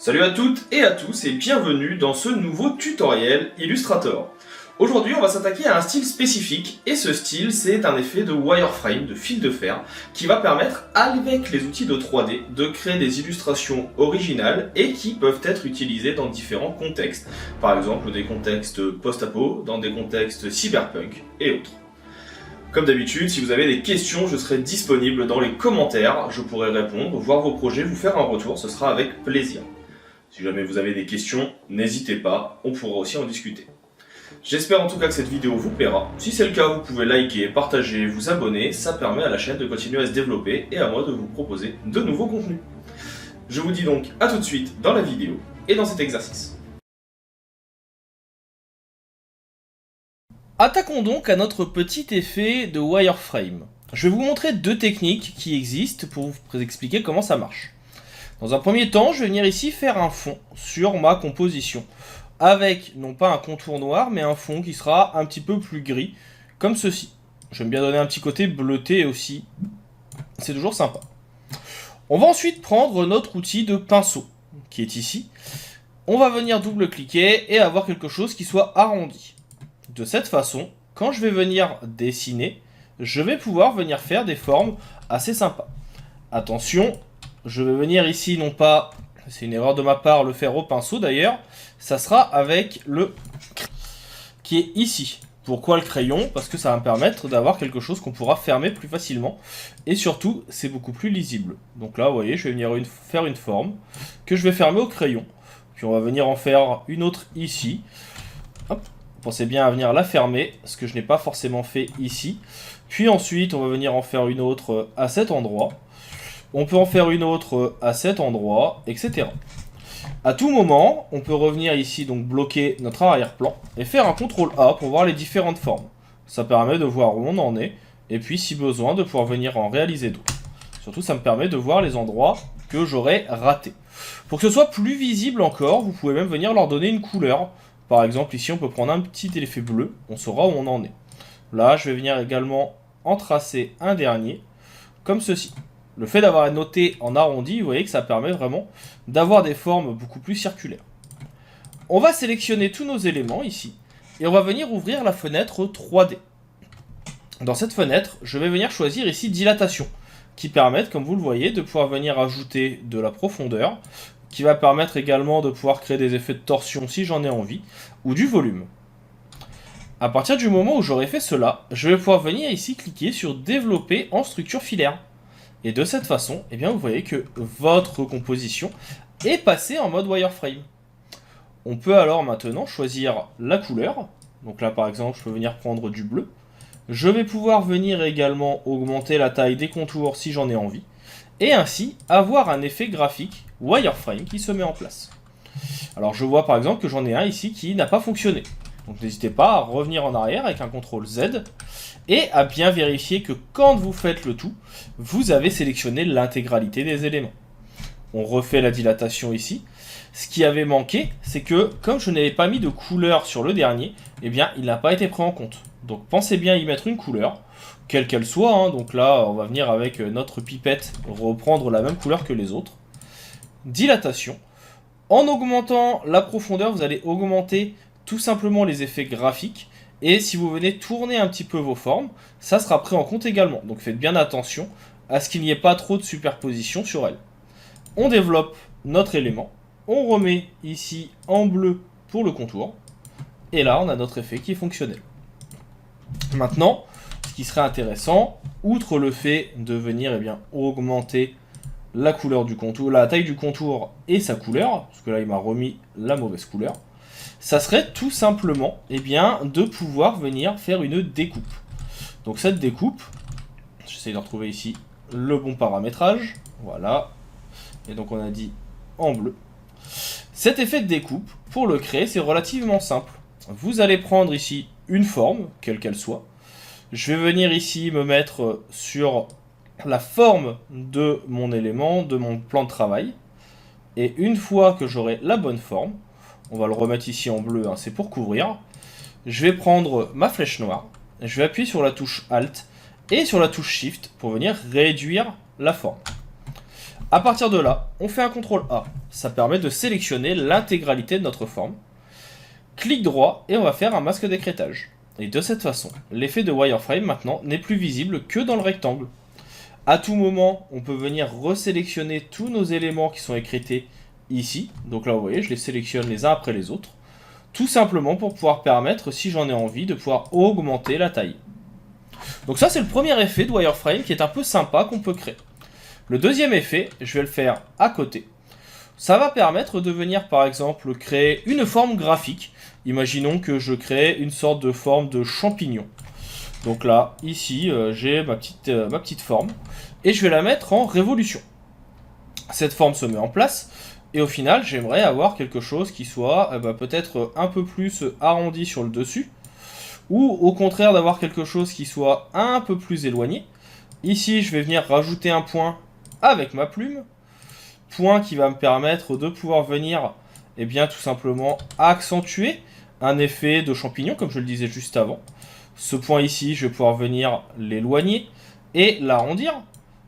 Salut à toutes et à tous et bienvenue dans ce nouveau tutoriel Illustrator. Aujourd'hui on va s'attaquer à un style spécifique et ce style c'est un effet de wireframe, de fil de fer, qui va permettre avec les outils de 3D de créer des illustrations originales et qui peuvent être utilisées dans différents contextes. Par exemple des contextes post-apo, dans des contextes cyberpunk et autres. Comme d'habitude, si vous avez des questions, je serai disponible dans les commentaires, je pourrai répondre, voir vos projets, vous faire un retour, ce sera avec plaisir. Si jamais vous avez des questions, n'hésitez pas, on pourra aussi en discuter. J'espère en tout cas que cette vidéo vous plaira. Si c'est le cas, vous pouvez liker, partager, vous abonner, ça permet à la chaîne de continuer à se développer et à moi de vous proposer de nouveaux contenus. Je vous dis donc à tout de suite dans la vidéo et dans cet exercice. Attaquons donc à notre petit effet de wireframe. Je vais vous montrer deux techniques qui existent pour vous expliquer comment ça marche. Dans un premier temps, je vais venir ici faire un fond sur ma composition, avec non pas un contour noir, mais un fond qui sera un petit peu plus gris, comme ceci. J'aime bien donner un petit côté bleuté aussi, c'est toujours sympa. On va ensuite prendre notre outil de pinceau, qui est ici. On va venir double-cliquer et avoir quelque chose qui soit arrondi. De cette façon, quand je vais venir dessiner, je vais pouvoir venir faire des formes assez sympas. Attention, je vais venir ici, non pas, c'est une erreur de ma part, le faire au pinceau d'ailleurs, ça sera avec le qui est ici. Pourquoi le crayon? Parce que ça va me permettre d'avoir quelque chose qu'on pourra fermer plus facilement. Et surtout, c'est beaucoup plus lisible. Donc là, vous voyez, je vais venir faire une forme que je vais fermer au crayon. Puis on va venir en faire une autre ici. Hop. Pensez bien à venir la fermer, ce que je n'ai pas forcément fait ici. Puis ensuite, on va venir en faire une autre à cet endroit. On peut en faire une autre à cet endroit, etc. À tout moment, on peut revenir ici, donc bloquer notre arrière-plan, et faire un CTRL A pour voir les différentes formes. Ça permet de voir où on en est, et puis si besoin, de pouvoir venir en réaliser d'autres. Surtout, ça me permet de voir les endroits que j'aurais ratés. Pour que ce soit plus visible encore, vous pouvez même venir leur donner une couleur. Par exemple, ici, on peut prendre un petit effet bleu, on saura où on en est. Là, je vais venir également en tracer un dernier, comme ceci. Le fait d'avoir noté en arrondi, vous voyez que ça permet vraiment d'avoir des formes beaucoup plus circulaires. On va sélectionner tous nos éléments ici, et on va venir ouvrir la fenêtre 3D. Dans cette fenêtre, je vais venir choisir ici dilatation, qui permettent, comme vous le voyez, de pouvoir venir ajouter de la profondeur, qui va permettre également de pouvoir créer des effets de torsion si j'en ai envie, ou du volume. À partir du moment où j'aurai fait cela, je vais pouvoir venir ici cliquer sur développer en structure filaire. Et de cette façon, eh bien, vous voyez que votre composition est passée en mode wireframe. On peut alors maintenant choisir la couleur. Donc là par exemple, je peux venir prendre du bleu. Je vais pouvoir venir également augmenter la taille des contours si j'en ai envie. Et ainsi avoir un effet graphique wireframe qui se met en place. Alors je vois par exemple que j'en ai un ici qui n'a pas fonctionné. Donc n'hésitez pas à revenir en arrière avec un CTRL Z et à bien vérifier que quand vous faites le tout, vous avez sélectionné l'intégralité des éléments. On refait la dilatation ici. Ce qui avait manqué, c'est que comme je n'avais pas mis de couleur sur le dernier, eh bien il n'a pas été pris en compte. Donc pensez bien à y mettre une couleur, quelle qu'elle soit, hein. Donc là on va venir avec notre pipette reprendre la même couleur que les autres. Dilatation. En augmentant la profondeur, vous allez augmenter tout simplement les effets graphiques. Et si vous venez tourner un petit peu vos formes, ça sera pris en compte également. Donc faites bien attention à ce qu'il n'y ait pas trop de superposition sur elles. On développe notre élément. On remet ici en bleu pour le contour. Et là, on a notre effet qui est fonctionnel. Maintenant, ce qui serait intéressant, outre le fait de venir augmenter la couleur du contour, la taille du contour et sa couleur, parce que là, il m'a remis la mauvaise couleur, ça serait tout simplement de pouvoir venir faire une découpe. Donc cette découpe, j'essaie de retrouver ici le bon paramétrage, voilà, et donc on a dit en bleu. Cet effet de découpe, pour le créer, c'est relativement simple. Vous allez prendre ici une forme, quelle qu'elle soit. Je vais venir ici me mettre sur la forme de mon élément, de mon plan de travail. Et une fois que j'aurai la bonne forme, on va le remettre ici en bleu, hein, c'est pour couvrir. Je vais prendre ma flèche noire, je vais appuyer sur la touche Alt et sur la touche Shift pour venir réduire la forme. À partir de là, on fait un CTRL A. Ça permet de sélectionner l'intégralité de notre forme. Clic droit et on va faire un masque d'écrêtage. Et de cette façon, l'effet de wireframe maintenant n'est plus visible que dans le rectangle. À tout moment, on peut venir resélectionner tous nos éléments qui sont écrêtés ici. Donc là, vous voyez, je les sélectionne les uns après les autres. Tout simplement pour pouvoir permettre, si j'en ai envie, de pouvoir augmenter la taille. Donc ça, c'est le premier effet de wireframe qui est un peu sympa qu'on peut créer. Le deuxième effet, je vais le faire à côté. Ça va permettre de venir, par exemple, créer une forme graphique. Imaginons que je crée une sorte de forme de champignon. Donc là, ici, j'ai ma petite forme. Et je vais la mettre en révolution. Cette forme se met en place. Et au final, j'aimerais avoir quelque chose qui soit peut-être un peu plus arrondi sur le dessus. Ou au contraire, d'avoir quelque chose qui soit un peu plus éloigné. Ici, je vais venir rajouter un point avec ma plume. Point qui va me permettre de pouvoir venir, tout simplement accentuer un effet de champignon, comme je le disais juste avant. Ce point ici, je vais pouvoir venir l'éloigner et l'arrondir.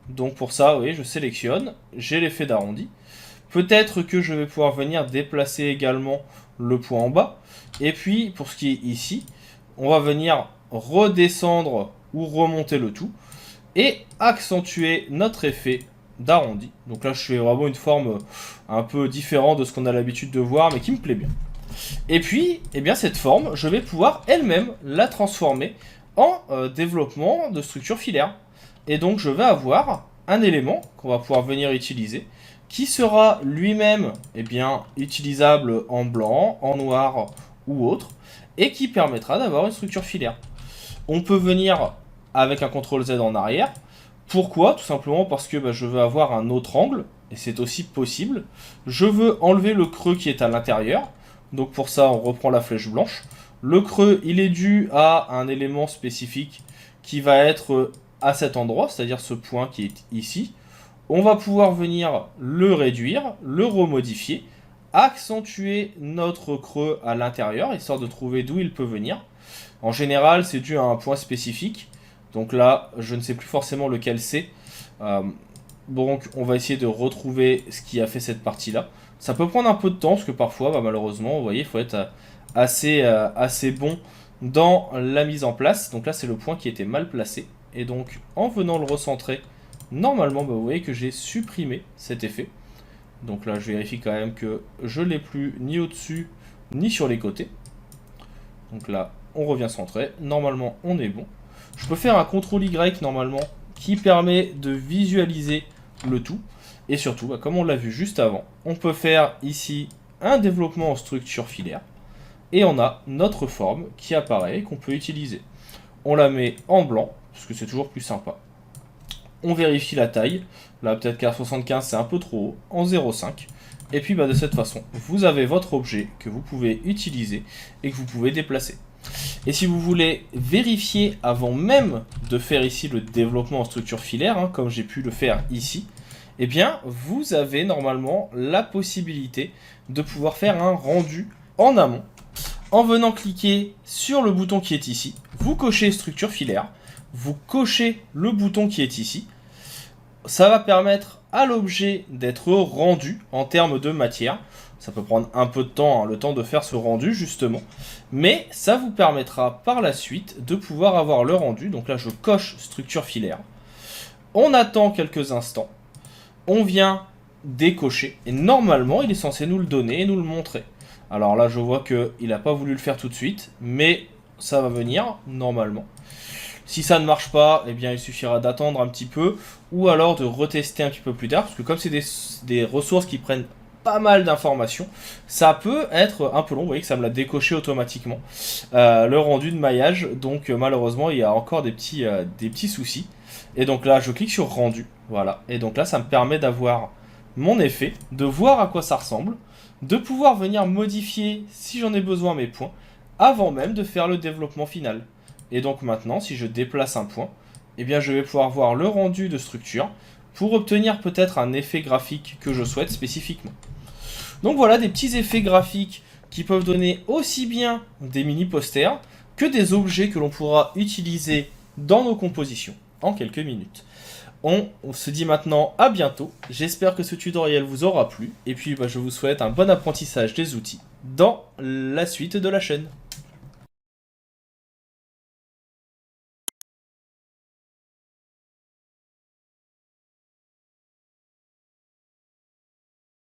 Donc pour ça, oui, je sélectionne, j'ai l'effet d'arrondi. Peut-être que je vais pouvoir venir déplacer également le point en bas. Et puis, pour ce qui est ici, on va venir redescendre ou remonter le tout et accentuer notre effet d'arrondi. Donc là, je fais vraiment une forme un peu différente de ce qu'on a l'habitude de voir, mais qui me plaît bien. Et puis, cette forme, je vais pouvoir elle-même la transformer en développement de structure filaire. Et donc, je vais avoir un élément qu'on va pouvoir venir utiliser, qui sera lui-même utilisable en blanc, en noir ou autre, et qui permettra d'avoir une structure filaire. On peut venir avec un CTRL Z en arrière. Pourquoi? Tout simplement parce que je veux avoir un autre angle, et c'est aussi possible. Je veux enlever le creux qui est à l'intérieur, donc pour ça on reprend la flèche blanche. Le creux, il est dû à un élément spécifique qui va être à cet endroit, c'est-à-dire ce point qui est ici. On va pouvoir venir le réduire, le remodifier, accentuer notre creux à l'intérieur, histoire de trouver d'où il peut venir. En général, c'est dû à un point spécifique. Donc là, je ne sais plus forcément lequel c'est. Donc on va essayer de retrouver ce qui a fait cette partie-là. Ça peut prendre un peu de temps, parce que parfois, malheureusement, vous voyez, il faut être assez bon dans la mise en place. Donc là, c'est le point qui était mal placé. Et donc, en venant le recentrer, normalement, vous voyez que j'ai supprimé cet effet. Donc là, je vérifie quand même que je ne l'ai plus ni au-dessus, ni sur les côtés. Donc là, on revient centré. Normalement, on est bon. Je peux faire un CTRL Y normalement qui permet de visualiser le tout. Et surtout, comme on l'a vu juste avant, on peut faire ici un développement en structure filaire. Et on a notre forme qui apparaît et qu'on peut utiliser. On la met en blanc, parce que c'est toujours plus sympa. On vérifie la taille. Là, peut-être qu'à 75, c'est un peu trop haut. En 0,5. Et puis, de cette façon, vous avez votre objet que vous pouvez utiliser et que vous pouvez déplacer. Et si vous voulez vérifier avant même de faire ici le développement en structure filaire, comme j'ai pu le faire ici, vous avez normalement la possibilité de pouvoir faire un rendu en amont. En venant cliquer sur le bouton qui est ici, vous cochez structure filaire, vous cochez le bouton qui est ici. Ça va permettre à l'objet d'être rendu en termes de matière. Ça peut prendre un peu de temps, le temps de faire ce rendu justement. Mais ça vous permettra par la suite de pouvoir avoir le rendu. Donc là, je coche structure filaire. On attend quelques instants. On vient décocher. Et normalement, il est censé nous le donner et nous le montrer. Alors là, je vois qu'il n'a pas voulu le faire tout de suite. Mais ça va venir normalement. Si ça ne marche pas, il suffira d'attendre un petit peu. Ou alors de retester un petit peu plus tard. Parce que comme c'est des ressources qui prennent pas mal d'informations, ça peut être un peu long. Vous voyez que ça me l'a décoché automatiquement, le rendu de maillage. Donc malheureusement il y a encore des petits soucis. Et donc là je clique sur rendu, voilà, et donc là ça me permet d'avoir mon effet, de voir à quoi ça ressemble, de pouvoir venir modifier si j'en ai besoin mes points avant même de faire le développement final. Et donc maintenant si je déplace un point, je vais pouvoir voir le rendu de structure pour obtenir peut-être un effet graphique que je souhaite spécifiquement. Donc voilà des petits effets graphiques qui peuvent donner aussi bien des mini-posters que des objets que l'on pourra utiliser dans nos compositions en quelques minutes. On se dit maintenant à bientôt. J'espère que ce tutoriel vous aura plu. Et puis je vous souhaite un bon apprentissage des outils dans la suite de la chaîne.